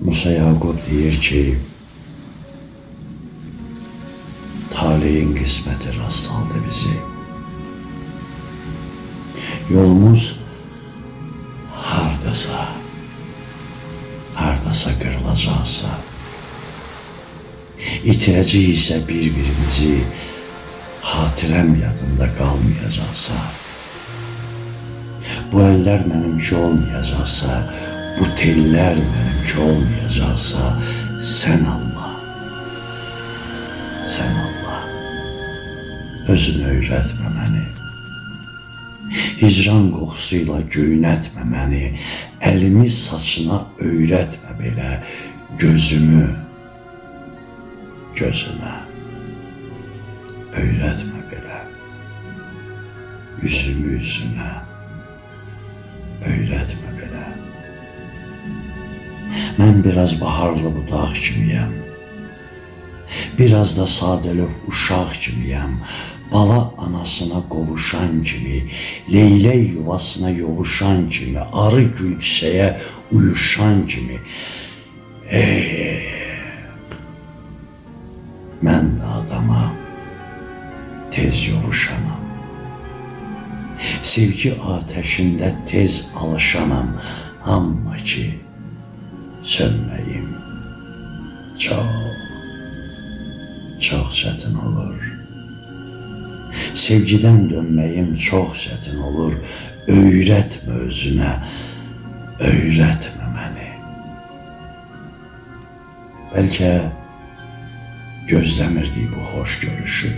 Musa Yaqub deyir ki, taleyin qisməti rast aldı bizi. Yolumuz hardasa qırılacaqsa, itirəcəyiksə bir-birimizi, xatirəm yadında qalmayacaqsa, bu əllər mənimki olmayacaqsa, bu tellər mənimki olmayacaqsa, sən Allah, özünü öyrətmə məni. Hicran qoxusuyla göynətmə məni, əlimi saçına öyrətmə belə, gözümü gözünə öyrətmə belə, üzümü üzünə öyrətmə belə. Mən biraz baharlı budaq kimiyəm, biraz da sadəlöv uşaq kimiyəm, bala anasına qovuşan kimi, leylək yuvasına yovuşan kimi, arı gülçəyə uyuşan kimi. Mən də adama tez yovuşanam. Sevgi ateşində tez alışanam, amma ki sönməyim çox çətin olur. Sevgidən dönməyim çox çətin olur. Öyrətmə özünə, öyrətmə məni. Bəlkə gözləmirdik bu xoş görüşü.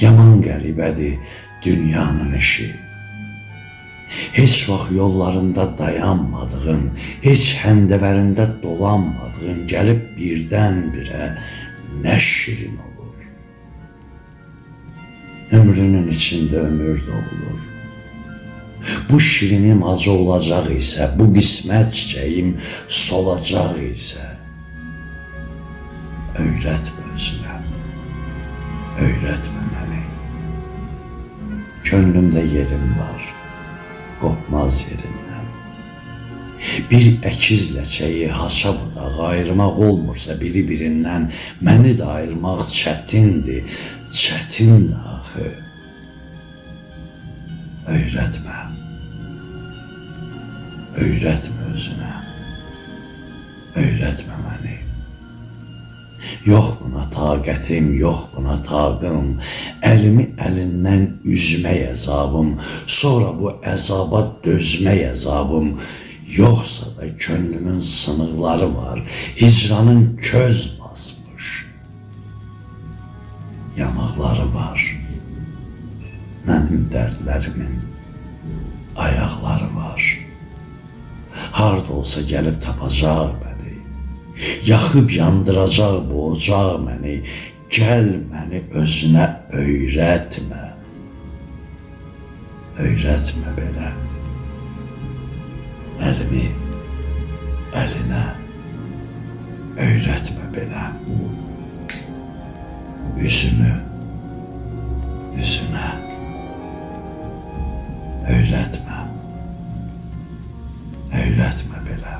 Yaman qəribədir dünyanın işi. Heç vaxt yollarında dayanmadığın, heç həndəvərində dolanmadığın gəlib birdən-birə nə şirin olur. Ömrünün içində ömür doğulur. Bu şirinim acı olacaq isə, bu qismət çiçəyim solacaq isə, öyrətmə özünə, öyrətmə məni. Könlümdə yerim var, qopmaz yerindən. Bir əkiz ləçəyi, haça budağı ayırmaq olmursa biri-birindən, məni də ayırmaq çətindir, çətindir axı. Öyrətmə, öyrətmə özünə, öyrətmə məni. Yox buna taqətim, yox buna taqım, əlimi əlindən üzmək əzabım, sonra bu əzaba dözmək əzabım, yoxsa da könlümün sınıqları var, hicranın köz basmış, yanaqları var, mənim dərdlərimin ayaqları var. Harda olsa gəlib tapacaq məni, yaxıb yandıracaq bu ocaq məni, gəl məni özünə öyrətmə, öyrətmə belə. Əlimi əlinə öyrətmə belə, üzümü üzünə öyrətmə, öyrətmə belə.